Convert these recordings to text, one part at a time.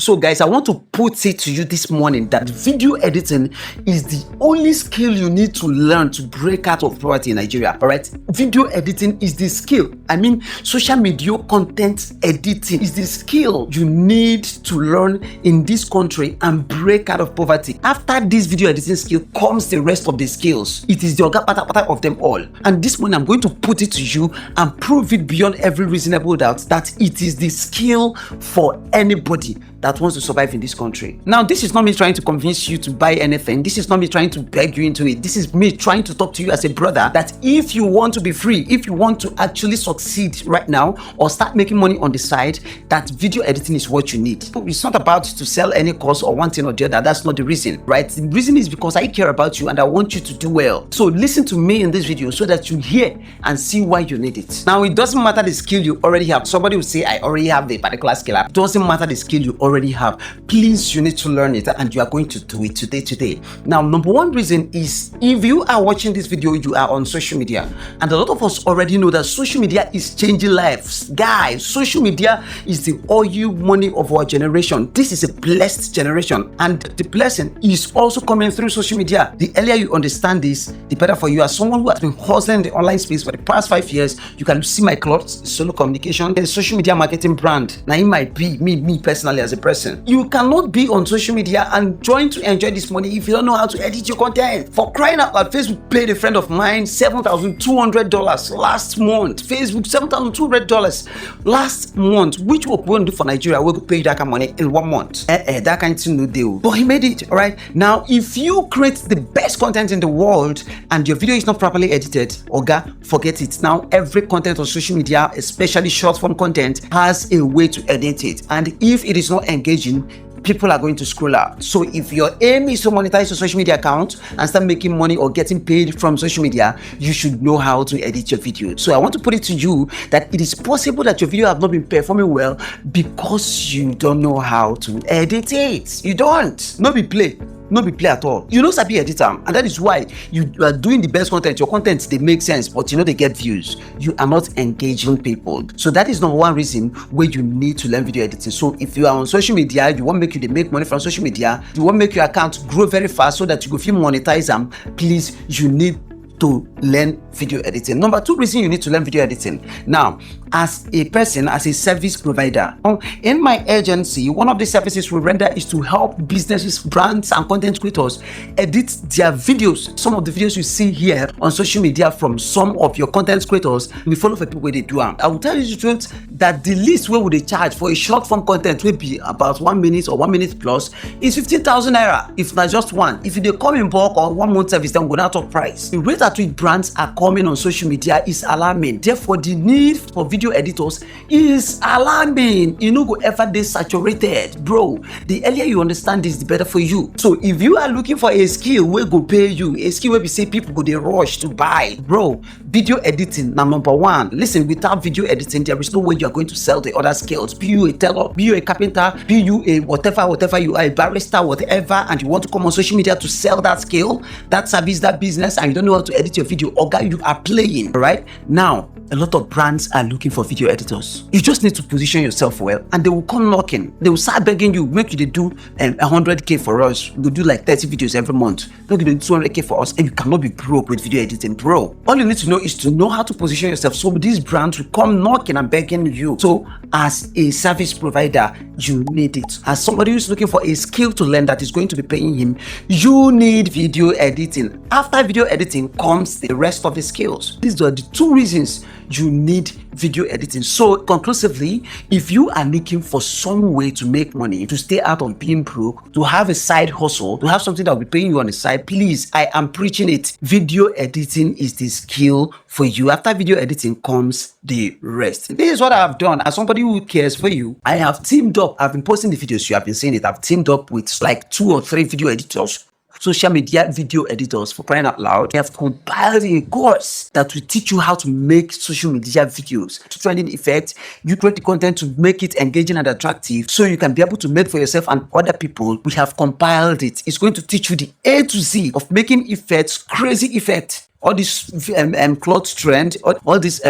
So guys, I want to put it to you this morning that video editing is the only skill you need to learn to break out of poverty in Nigeria. All right, video editing is the skill. I mean, social media content editing is the skill you need to learn in this country and break out of poverty. After this video editing skill comes the rest of the skills. It is the oga pata of them all. And this morning I'm going to put it to you and prove it beyond every reasonable doubt that it is the skill for anybody that wants to survive in this country. Now, this is not me trying to convince you to buy anything. This is not me trying to beg you into it. This is me trying to talk to you as a brother that if you want to be free, if you want to actually succeed right now or start making money on the side, that video editing is what you need. It's not about to sell any course or one thing or the other. That's not the reason, right? The reason is because I care about you and I want you to do well. So listen to me in this video so that you hear and see why you need it. Now, it doesn't matter the skill you already have. Somebody will say, I already have a particular skill. It doesn't matter the skill you already have. Please, you need to learn it and you are going to do it today. Now, number one reason is if you are watching this video, you are on social media, and a lot of us already know that social media is changing lives. Guys, social media is the oil money of our generation. This is a blessed generation, and the blessing is also coming through social media. The earlier you understand this, the better for you. As someone who has been hustling in the online space for the past 5 years, you can see my clothes, solo communication, and social media marketing brand. Now, it might be me personally as a person. You cannot be on social media and join to enjoy this money if you don't know how to edit your content. For crying out loud, Facebook paid a friend of mine $7,200 last month. Facebook, $7,200 last month, which we won't do for Nigeria. We'll pay that kind of money in 1 month. That kind of no deal. But he made it, all right? Now, if you create the best content in the world and your video is not properly edited, Oga, forget it. Now, every content on social media, especially short form content, has a way to edit it. And if it is not engaging, people are going to scroll out. So if your aim is to monetize your social media account and start making money or getting paid from social media, you should know how to edit your video. So I want to put it to you that it is possible that your video have not been performing well because you don't know how to edit it. You don't. No be play at all. You know sabi editor, and that is why you are doing the best content. Your content, they make sense, but you know they get views. You are not engaging people. So that is number one reason where you need to learn video editing. So if you are on social media, you want make you make money from social media, you want make your account grow very fast so that you go feel monetize them, please, you need to learn video editing. Number two reason you need to learn video editing. Now, as a person, as a service provider, in my agency, one of the services we render is to help businesses, brands, and content creators edit their videos. Some of the videos you see here on social media from some of your content creators, we follow for people where they do them. I will tell you the truth that the least where would they charge for a short form content will be about 1 minute or 1 minute plus is 15,000 naira. If not just one. If they come in bulk or 1 month service, then we're going to talk price. The rate at which brands are coming on social media is alarming. Therefore, the need for video editors is alarming. You know, go ever they saturated, bro. The earlier you understand this, the better for you. So if you are looking for a skill where go pay you, a skill where we say people go they rush to buy, bro, video editing now number one. Listen, without video editing, there is no way you are going to sell the other skills. Be you a tailor, be you a carpenter, be you a whatever you are, a barrister, whatever, and you want to come on social media to sell that skill, that service, that business, and you don't know how to edit your video, or guy, you are playing. Right now, a lot of brands are looking for video editors. You just need to position yourself well, and they will come knocking. They will start begging you, make you they do 100k for us. We'll do like 30 videos every month. Don't do 200k for us, and you cannot be broke with video editing, bro. All you need to know is to know how to position yourself. So these brands will come knocking and begging you. So as a service provider, you need it. As somebody who's looking for a skill to learn that is going to be paying him, you need video editing. After video editing comes the rest of the skills. These are the two reasons you need video editing. So conclusively, if you are looking for some way to make money, to stay out of being broke, to have a side hustle, to have something that will be paying you on the side, please, I am preaching it. Video editing is the skill for you. After video editing comes the rest. This is what I have done. As somebody who cares for you, I have teamed up. I've been posting the videos. You have been seeing it. I've teamed up with like 2 or 3 video editors, social media video editors, for crying out loud. We have compiled a course that will teach you how to make social media videos to trending effect. You create the content to make it engaging and attractive so you can be able to make for yourself and other people. We have compiled it. It's going to teach you the A to Z of making effects, crazy effect. all this cloth trend, all this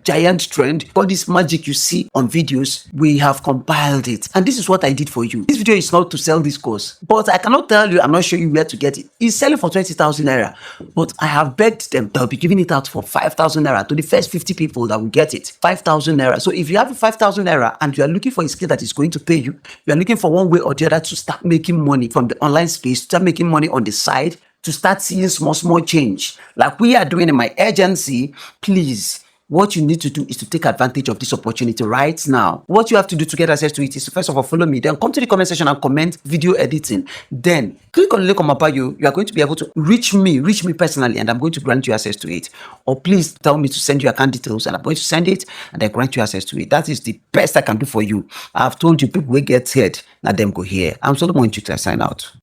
giant trend, all this magic you see on videos, we have compiled it. And this is what I did for you. This video is not to sell this course, but I cannot tell you, I'm not showing you where to get it. It's selling for 20,000 naira, but I have begged them, they'll be giving it out for 5,000 naira to the first 50 people that will get it. 5,000 naira. So if you have 5,000 naira and you are looking for a skill that is going to pay you, you are looking for one way or the other to start making money from the online space, to start making money on the side, to start seeing small change like we are doing in my agency, please, what you need to do is to take advantage of this opportunity right now. What you have to do to get access to it is to first of all follow me, then come to the comment section and comment video editing. Then click on the link on my bio. You are going to be able to reach me personally, and I'm going to grant you access to it. Or please tell me to send you account details, and I'm going to send it and then grant you access to it. That is the best I can do for you. I've told you people will get scared, let them go here. I'm Solomon Chukla, sign out.